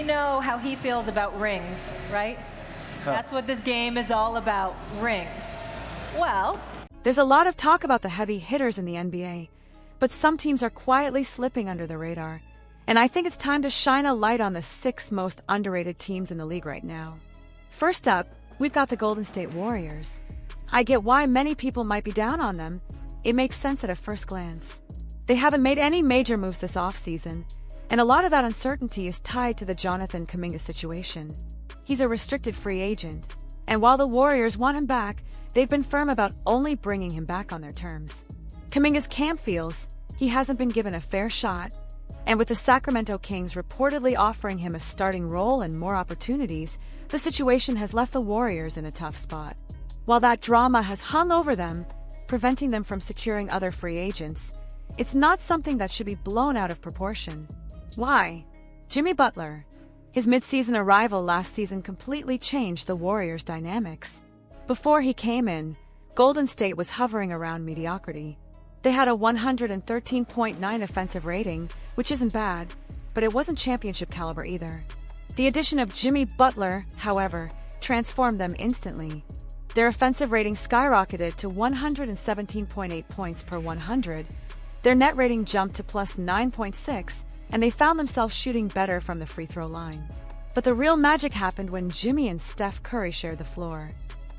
know how he feels about rings, right? That's what this game is all about, rings. Well, there's a lot of talk about the heavy hitters in the NBA, but some teams are quietly slipping under the radar. And I think it's time to shine a light on the 6 most underrated teams in the league right now. First up, we've got the Golden State Warriors. I get why many people might be down on them. It makes sense at a first glance. They haven't made any major moves this offseason, and a lot of that uncertainty is tied to the Jonathan Kaminga situation. He's a restricted free agent, and while the Warriors want him back, they've been firm about only bringing him back on their terms. Kaminga's camp feels he hasn't been given a fair shot, and with the Sacramento Kings reportedly offering him a starting role and more opportunities, the situation has left the Warriors in a tough spot. While that drama has hung over them, preventing them from securing other free agents, it's not something that should be blown out of proportion. Why? Jimmy Butler. His mid-season arrival last season completely changed the Warriors' dynamics. Before he came in, Golden State was hovering around mediocrity. They had a 113.9 offensive rating, which isn't bad, but it wasn't championship caliber either. The addition of Jimmy Butler, however, transformed them instantly. Their offensive rating skyrocketed to 117.8 points per 100. Their net rating jumped to plus 9.6, and they found themselves shooting better from the free throw line. But the real magic happened when Jimmy and Steph Curry shared the floor.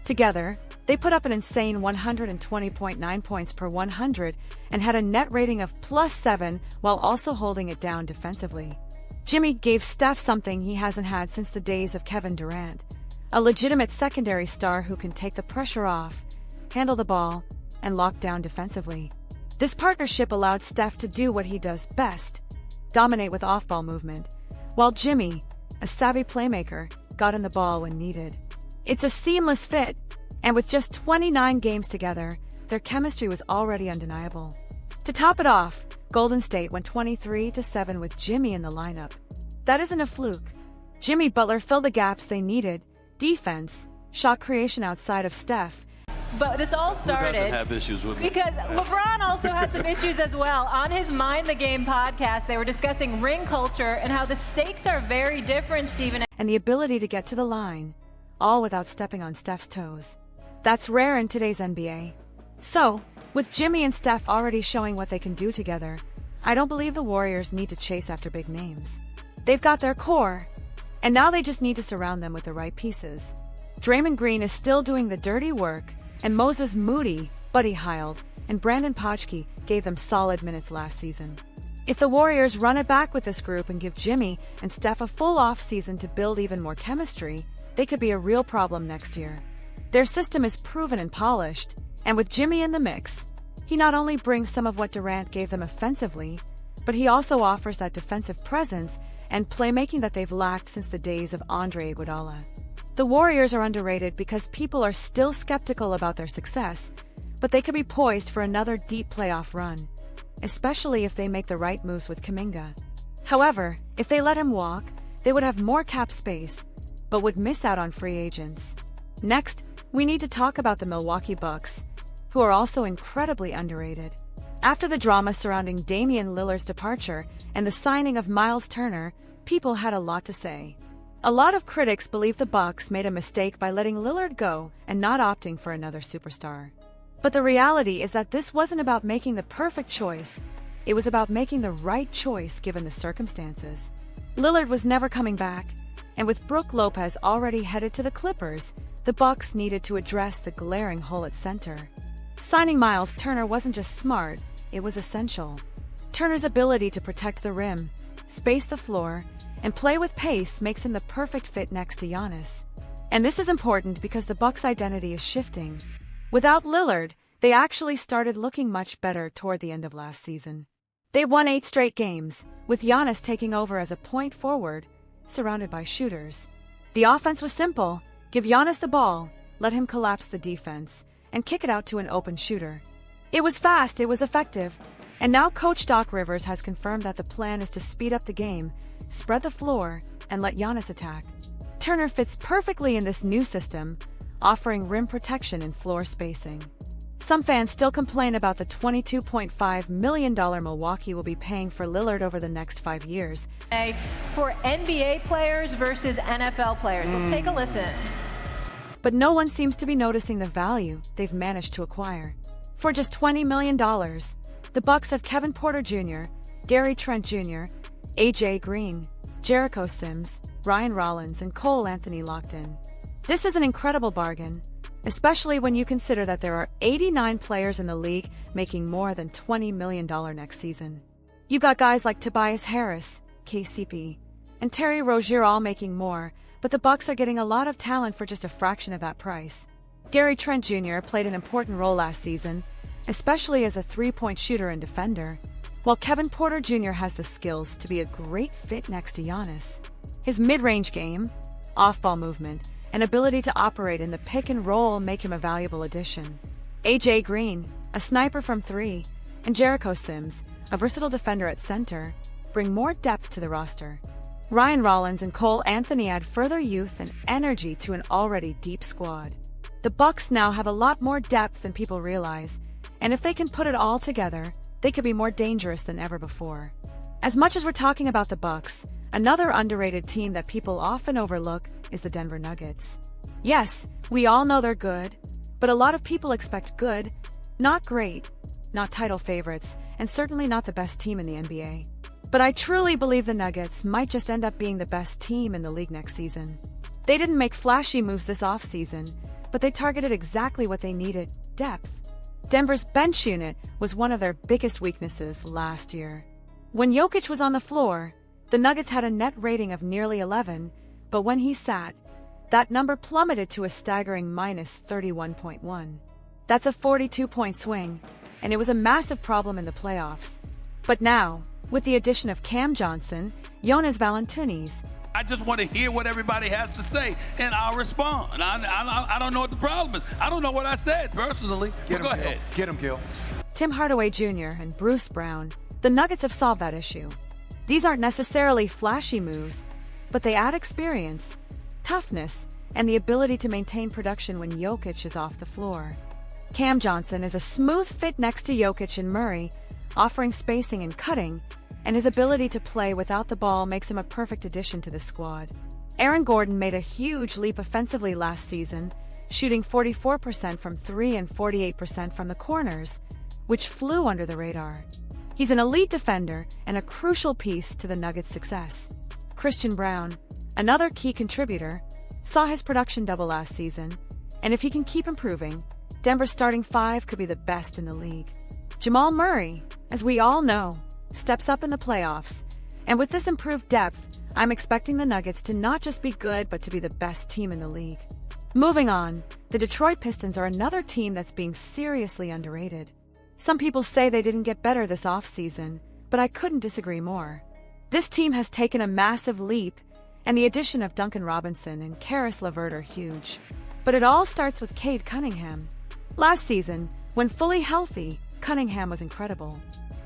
Together, they put up an insane 120.9 points per 100 and had a net rating of plus 7 while also holding it down defensively. Jimmy gave Steph something he hasn't had since the days of Kevin Durant, a legitimate secondary star who can take the pressure off, handle the ball, and lock down defensively. This partnership allowed Steph to do what he does best, dominate with off-ball movement, while Jimmy, a savvy playmaker, got in the ball when needed. It's a seamless fit, and with just 29 games together, their chemistry was already undeniable. To top it off, Golden State went 23-7 with Jimmy in the lineup. That isn't a fluke. Jimmy Butler filled the gaps they needed: defense, shot creation outside of Steph. But this all started Who doesn't have issues with me? because LeBron also had some issues as well. On his Mind the Game podcast, they were discussing ring culture and how the stakes are very different, Stephen. And the ability to get to the line, all without stepping on Steph's toes. That's rare in today's NBA. So, with Jimmy and Steph already showing what they can do together, I don't believe the Warriors need to chase after big names. They've got their core, and now they just need to surround them with the right pieces. Draymond Green is still doing the dirty work, and Moses Moody, Buddy Hield, and Brandon Pachke gave them solid minutes last season. If the Warriors run it back with this group and give Jimmy and Steph a full off-season to build even more chemistry, they could be a real problem next year. Their system is proven and polished, and with Jimmy in the mix, he not only brings some of what Durant gave them offensively, but he also offers that defensive presence and playmaking that they've lacked since the days of Andre Iguodala. The Warriors are underrated because people are still skeptical about their success, but they could be poised for another deep playoff run, especially if they make the right moves with Kaminga. However, if they let him walk, they would have more cap space, but would miss out on free agents. Next, we need to talk about the Milwaukee Bucks, who are also incredibly underrated. After the drama surrounding Damian Lillard's departure and the signing of Miles Turner, people had a lot to say. A lot of critics believe the Bucks made a mistake by letting Lillard go and not opting for another superstar. But the reality is that this wasn't about making the perfect choice. It was about making the right choice given the circumstances. Lillard was never coming back, and with Brook Lopez already headed to the Clippers, the Bucks needed to address the glaring hole at center. Signing Miles Turner wasn't just smart, it was essential. Turner's ability to protect the rim, space the floor, and play with pace makes him the perfect fit next to Giannis. And this is important because the Bucks' identity is shifting. Without Lillard, they actually started looking much better toward the end of last season. They won 8 straight games, with Giannis taking over as a point forward, surrounded by shooters. The offense was simple: give Giannis the ball, let him collapse the defense, and kick it out to an open shooter. It was fast, it was effective, and now Coach Doc Rivers has confirmed that the plan is to speed up the game, spread the floor, and let Giannis attack. Turner fits perfectly in this new system, offering rim protection and floor spacing. Some fans still complain about the $22.5 million Milwaukee will be paying for Lillard over the next 5 years. For NBA players versus NFL players. Let's take a listen. But no one seems to be noticing the value they've managed to acquire. For just $20 million, the Bucks have Kevin Porter Jr., Gary Trent Jr., AJ Green, Jericho Sims, Ryan Rollins, and Cole Anthony locked in. This is an incredible bargain, especially when you consider that there are 89 players in the league making more than $20 million next season. You've got guys like Tobias Harris, KCP, and Terry Rozier all making more, but the Bucks are getting a lot of talent for just a fraction of that price. Gary Trent Jr. played an important role last season, especially as a three-point shooter and defender, while Kevin Porter Jr. has the skills to be a great fit next to Giannis. His mid-range game, off-ball movement, and ability to operate in the pick and roll make him a valuable addition. AJ Green, a sniper from three, and Jericho Sims, a versatile defender at center, bring more depth to the roster. Ryan Rollins and Cole Anthony add further youth and energy to an already deep squad. The Bucks now have a lot more depth than people realize, and if they can put it all together, they could be more dangerous than ever before. As much as we're talking about the Bucks, another underrated team that people often overlook is the Denver Nuggets. Yes, we all know they're good, but a lot of people expect good, not great, not title favorites, and certainly not the best team in the NBA. But I truly believe the Nuggets might just end up being the best team in the league next season. They didn't make flashy moves this offseason, but they targeted exactly what they needed: depth. Denver's bench unit was one of their biggest weaknesses last year. When Jokic was on the floor, the Nuggets had a net rating of nearly 11, but when he sat, that number plummeted to a staggering minus 31.1. That's a 42-point swing, and it was a massive problem in the playoffs. But now, with the addition of Cam Johnson, Jonas Valanciunas, I just want to hear what everybody has to say, and I'll respond. I don't know what the problem is. I don't know what I said personally. Go ahead. Get him, Gil. Tim Hardaway Jr., and Bruce Brown, the Nuggets have solved that issue. These aren't necessarily flashy moves, but they add experience, toughness, and the ability to maintain production when Jokic is off the floor. Cam Johnson is a smooth fit next to Jokic and Murray, offering spacing and cutting, and his ability to play without the ball makes him a perfect addition to the squad. Aaron Gordon made a huge leap offensively last season, shooting 44% from three and 48% from the corners, which flew under the radar. He's an elite defender and a crucial piece to the Nuggets' success. Christian Brown, another key contributor, saw his production double last season, and if he can keep improving, Denver's starting five could be the best in the league. Jamal Murray, as we all know, steps up in the playoffs, and with this improved depth, I'm expecting the Nuggets to not just be good, but to be the best team in the league. Moving on, the Detroit Pistons are another team that's being seriously underrated. Some people say they didn't get better this offseason, but I couldn't disagree more. This team has taken a massive leap, and the addition of Duncan Robinson and Karis LeVert are huge. But it all starts with Cade Cunningham. Last season, when fully healthy, Cunningham was incredible.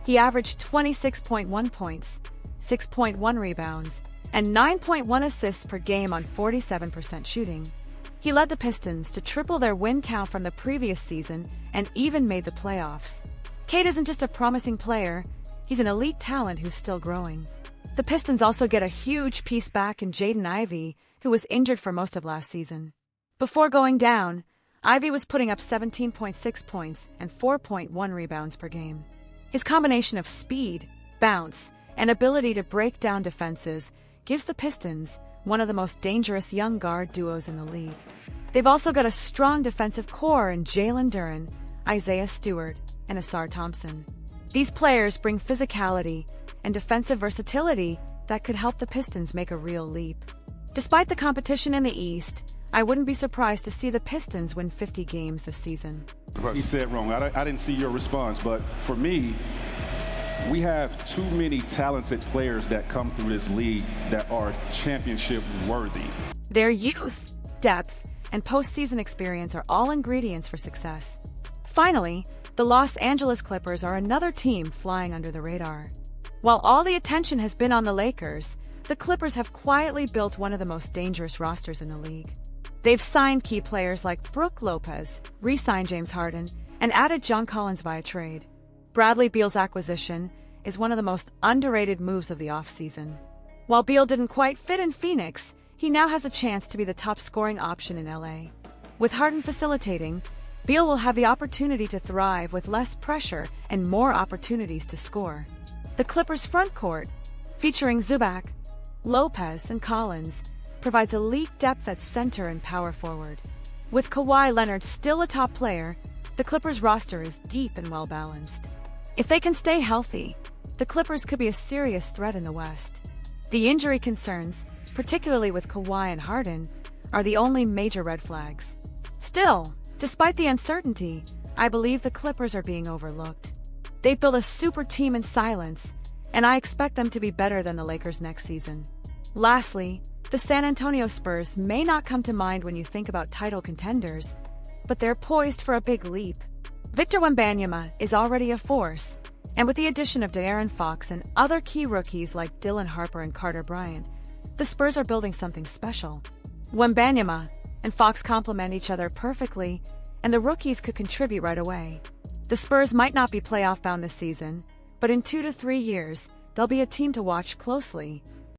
He averaged 26.1 points, 6.1 rebounds, and 9.1 assists per game on 47% shooting. He led the Pistons to triple their win count from the previous season and even made the playoffs. Cade isn't just a promising player, he's an elite talent who's still growing. The Pistons also get a huge piece back in Jaden Ivey, who was injured for most of last season. Before going down, Ivey was putting up 17.6 points and 4.1 rebounds per game. His combination of speed, bounce, and ability to break down defenses gives the Pistons one of the most dangerous young guard duos in the league. They've also got a strong defensive core in Jalen Duren, Isaiah Stewart, and Asar Thompson. These players bring physicality and defensive versatility that could help the Pistons make a real leap. Despite the competition in the East, I wouldn't be surprised to see the Pistons win 50 games this season. You said wrong. I didn't see your response, but for me, we have too many talented players that come through this league that are championship worthy. Their youth, depth, and postseason experience are all ingredients for success. Finally, the Los Angeles Clippers are another team flying under the radar. While all the attention has been on the Lakers, the Clippers have quietly built one of the most dangerous rosters in the league. They've signed key players like Brook Lopez, re-signed James Harden, and added John Collins via trade. Bradley Beal's acquisition is one of the most underrated moves of the offseason. While Beal didn't quite fit in Phoenix, he now has a chance to be the top scoring option in LA. With Harden facilitating, Beal will have the opportunity to thrive with less pressure and more opportunities to score. The Clippers' front court, featuring Zubac, Lopez, and Collins, provides elite depth at center and power forward. With Kawhi Leonard still a top player, the Clippers' roster is deep and well-balanced. If they can stay healthy, the Clippers could be a serious threat in the West. The injury concerns, particularly with Kawhi and Harden, are the only major red flags. Still, despite the uncertainty, I believe the Clippers are being overlooked. They've built a super team in silence, and I expect them to be better than the Lakers next season. Lastly, the San Antonio Spurs may not come to mind when you think about title contenders, but they're poised for a big leap. Victor Wembanyama is already a force, and with the addition of De'Aaron Fox and other key rookies like Dylan Harper and Carter Bryant, the Spurs are building something special. Wembanyama and Fox complement each other perfectly, and the rookies could contribute right away. The Spurs might not be playoff bound this season, but in 2 to 3 years, they'll be a team to watch closely.